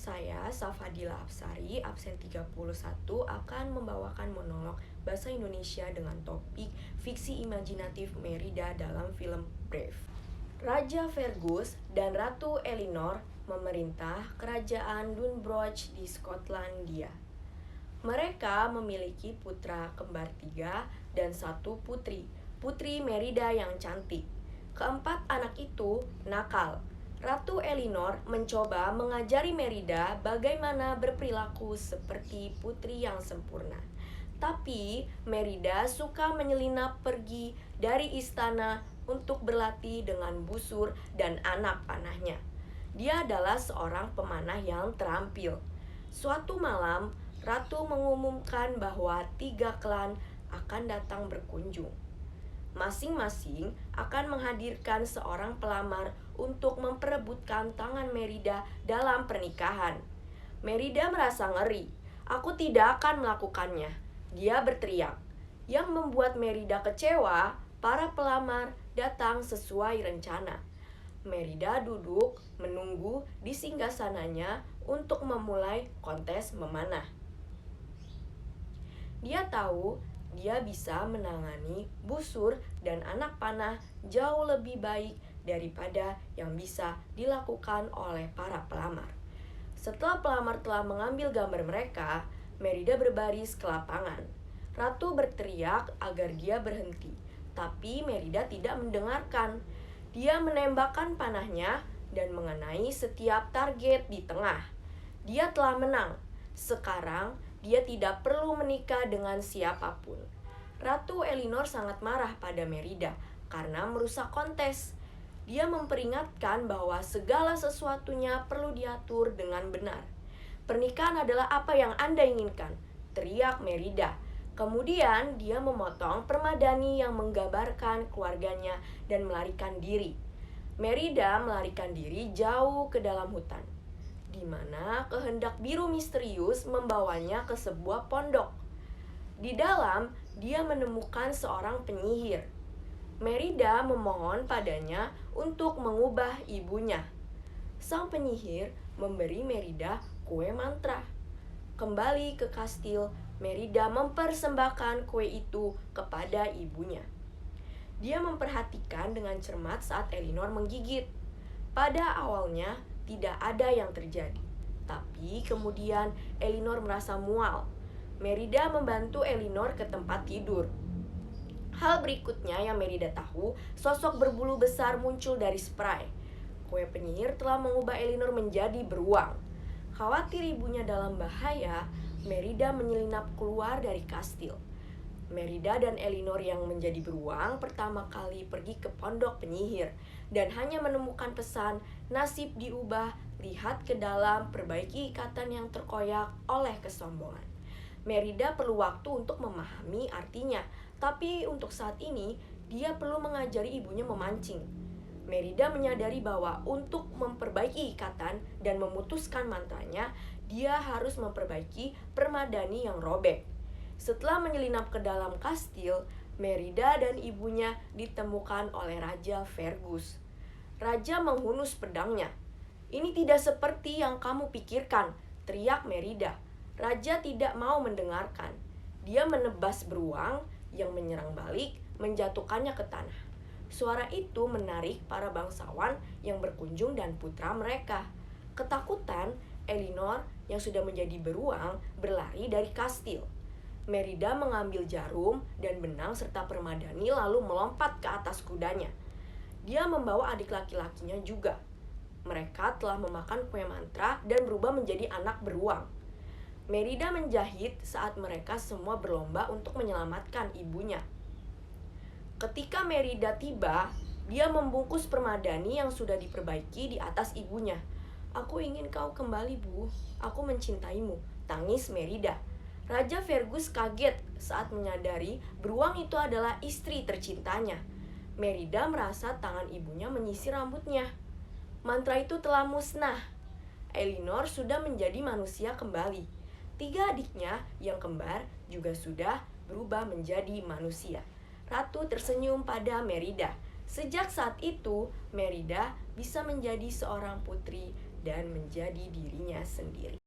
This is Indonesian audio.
Saya, Safadila Apsari, absen 31, akan membawakan monolog bahasa Indonesia dengan topik fiksi imajinatif Merida dalam film Brave. Raja Fergus dan Ratu Elinor memerintah kerajaan Dunbroch di Skotlandia. Mereka memiliki putra kembar 3 dan 1 putri, Putri Merida yang cantik. Keempat anak itu nakal. Ratu Elinor mencoba mengajari Merida bagaimana berperilaku seperti putri yang sempurna. Tapi Merida suka menyelinap pergi dari istana untuk berlatih dengan busur dan anak panahnya. Dia adalah seorang pemanah yang terampil. Suatu malam, Ratu mengumumkan bahwa 3 klan akan datang berkunjung. Masing-masing akan menghadirkan seorang pelamar untuk memperebutkan tangan Merida dalam pernikahan. Merida merasa ngeri. "Aku tidak akan melakukannya," dia berteriak. Yang membuat Merida kecewa, para pelamar datang sesuai rencana. Merida duduk menunggu di singgasananya untuk memulai kontes memanah. Dia tahu dia bisa menangani busur dan anak panah jauh lebih baik daripada yang bisa dilakukan oleh para pelamar. Setelah pelamar telah mengambil gambar mereka, Merida berbaris ke lapangan. Ratu berteriak agar dia berhenti, tapi Merida tidak mendengarkan. Dia menembakkan panahnya dan mengenai setiap target di tengah. Dia telah menang. Sekarang dia tidak perlu menikah dengan siapapun. Ratu Elinor sangat marah pada Merida karena merusak kontes. Dia memperingatkan bahwa segala sesuatunya perlu diatur dengan benar. "Pernikahan adalah apa yang Anda inginkan," teriak Merida. Kemudian dia memotong permadani yang menggambarkan keluarganya dan melarikan diri. Merida melarikan diri jauh ke dalam hutan, di mana kehendak biru misterius membawanya ke sebuah pondok. Di dalam, dia menemukan seorang penyihir. Merida memohon padanya untuk mengubah ibunya. Sang penyihir memberi Merida kue mantra. Kembali ke kastil, Merida mempersembahkan kue itu kepada ibunya. Dia memperhatikan dengan cermat saat Elinor menggigit. Pada awalnya tidak ada yang terjadi, tapi kemudian Elinor merasa mual. Merida membantu Elinor ke tempat tidur. Hal berikutnya yang Merida tahu, sosok berbulu besar muncul dari spray. Kue penyihir telah mengubah Elinor menjadi beruang. Khawatir ibunya dalam bahaya, Merida menyelinap keluar dari kastil. Merida dan Elinor yang menjadi beruang pertama kali pergi ke pondok penyihir dan hanya menemukan pesan, "Nasib diubah, lihat ke dalam, perbaiki ikatan yang terkoyak oleh kesombongan." Merida perlu waktu untuk memahami artinya, tapi untuk saat ini dia perlu mengajari ibunya memancing. Merida menyadari bahwa untuk memperbaiki ikatan dan memutuskan mantranya, dia harus memperbaiki permadani yang robek. Setelah menyelinap ke dalam kastil, Merida dan ibunya ditemukan oleh Raja Fergus. Raja menghunus pedangnya. "Ini tidak seperti yang kamu pikirkan," teriak Merida. Raja tidak mau mendengarkan. Dia menebas beruang yang menyerang balik, menjatuhkannya ke tanah. Suara itu menarik para bangsawan yang berkunjung dan putra mereka. Ketakutan, Elinor yang sudah menjadi beruang berlari dari kastil. Merida mengambil jarum dan benang serta permadani lalu melompat ke atas kudanya. Dia membawa adik laki-lakinya juga. Mereka telah memakan kue mantra dan berubah menjadi anak beruang. Merida menjahit saat mereka semua berlomba untuk menyelamatkan ibunya. Ketika Merida tiba, dia membungkus permadani yang sudah diperbaiki di atas ibunya. "Aku ingin kau kembali, Bu. Aku mencintaimu," tangis Merida. Raja Fergus kaget saat menyadari beruang itu adalah istri tercintanya. Merida merasa tangan ibunya menyisir rambutnya. Mantra itu telah musnah. Elinor sudah menjadi manusia kembali. 3 adiknya yang kembar juga sudah berubah menjadi manusia. Ratu tersenyum pada Merida. Sejak saat itu, Merida bisa menjadi seorang putri dan menjadi dirinya sendiri.